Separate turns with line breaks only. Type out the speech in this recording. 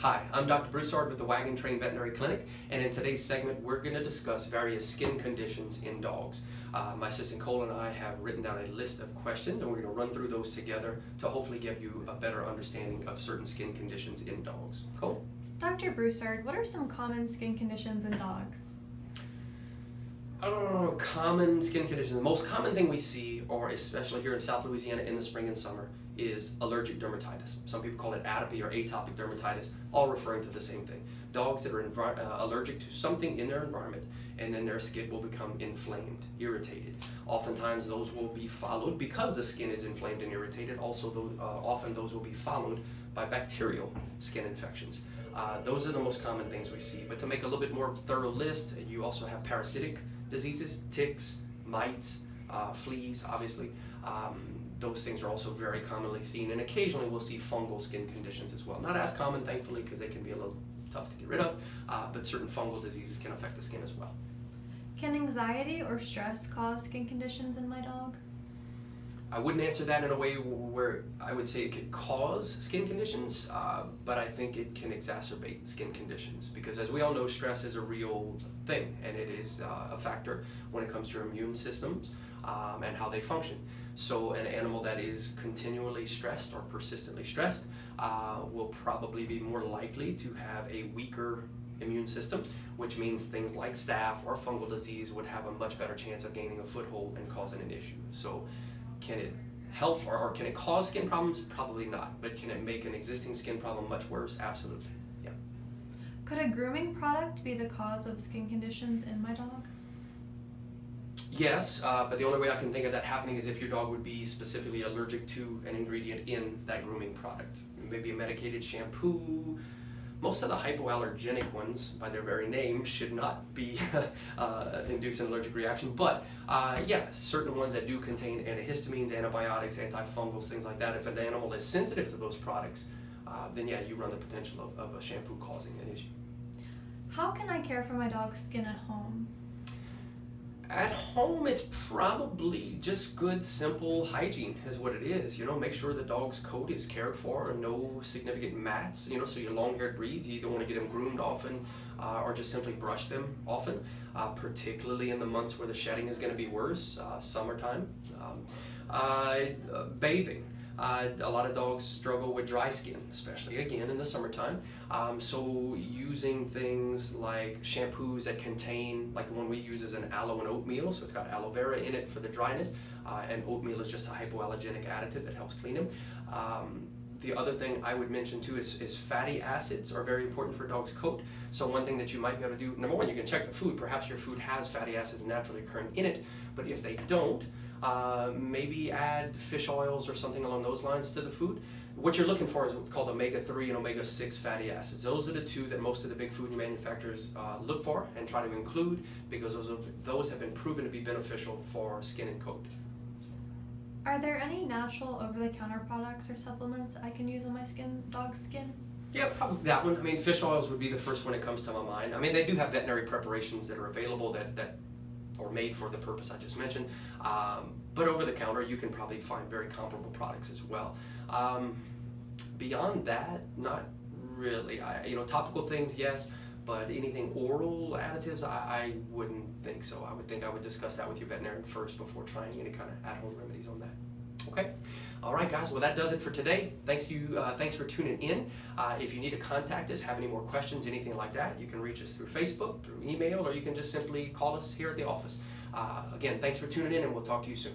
Hi, I'm Dr. Broussard with the Waggin Trained Veterinary Clinic, and in today's segment we're going to discuss various skin conditions in dogs. My assistant Cole and I have written down a list of questions, and we're going to run through those together to hopefully give you a better understanding of certain skin conditions in dogs. Cole?
Dr. Broussard, what are some common skin conditions in dogs?
Common skin conditions. The most common thing we see, or especially here in South Louisiana in the spring and summer, is allergic dermatitis. Some people call it atopy or atopic dermatitis, all referring to the same thing. Dogs that are allergic to something in their environment, and then their skin will become inflamed, irritated. Oftentimes those will be followed, because the skin is inflamed and irritated, often those will be followed by bacterial skin infections. Those are the most common things we see. But to make a little bit more thorough list, you also have parasitic diseases, ticks, mites, fleas, obviously. Those things are also very commonly seen, and occasionally we'll see fungal skin conditions as well. Not as common, thankfully, because they can be a little tough to get rid of, but certain fungal diseases can affect the skin as well.
Can anxiety or stress cause skin conditions in my dog?
I wouldn't answer that in a way where I would say it could cause skin conditions, but I think it can exacerbate skin conditions, because as we all know, stress is a real thing, and it is a factor when it comes to your immune systems and how they function. So an animal that is continually stressed or persistently stressed will probably be more likely to have a weaker immune system, which means things like staph or fungal disease would have a much better chance of gaining a foothold and causing an issue. So can it help or can it cause skin problems? Probably not. But can it make an existing skin problem much worse? Absolutely. Yeah.
Could a grooming product be the cause of skin conditions in my dog?
Yes, but the only way I can think of that happening is if your dog would be specifically allergic to an ingredient in that grooming product. Maybe a medicated shampoo. Most of the hypoallergenic ones, by their very name, should not be induce an allergic reaction. But yeah, certain ones that do contain antihistamines, antibiotics, antifungals, things like that. If an animal is sensitive to those products, then yeah, you run the potential of a shampoo causing an issue.
How can I care for my dog's skin at home?
At home, it's probably just good, simple hygiene is what it is. Make sure the dog's coat is cared for and no significant mats. So your long-haired breeds, you either want to get them groomed often or just simply brush them often, particularly in the months where the shedding is going to be worse, summertime. Bathing. A lot of dogs struggle with dry skin, especially again in the summertime. So using things like shampoos that contain, like the one we use is an aloe and oatmeal, so it's got aloe vera in it for the dryness, and oatmeal is just a hypoallergenic additive that helps clean them. The other thing I would mention too is fatty acids are very important for a dog's coat. So one thing that you might be able to do, number one, you can check the food. Perhaps your food has fatty acids naturally occurring in it, but if they don't, maybe add fish oils or something along those lines to the food. What you're looking for is what's called omega-3 and omega-6 fatty acids. Those are the two that most of the big food manufacturers look for and try to include, because those have been proven to be beneficial for skin and coat.
Are there any natural over-the-counter products or supplements I can use on my dog's skin?
Yeah, probably that one. I mean, fish oils would be the first one that comes to my mind. I mean, they do have veterinary preparations that are available that or made for the purpose I just mentioned, but over the counter you can probably find very comparable products as well. Beyond that, not really. Topical things, yes, but anything oral additives, I wouldn't think so. I would think I would discuss that with your veterinarian first before trying any kind of at-home remedies on that. Okay. All right, guys. Well, that does it for today. Thanks for tuning in. If you need to contact us, have any more questions, anything like that, you can reach us through Facebook, through email, or you can just simply call us here at the office. Again, thanks for tuning in, and we'll talk to you soon.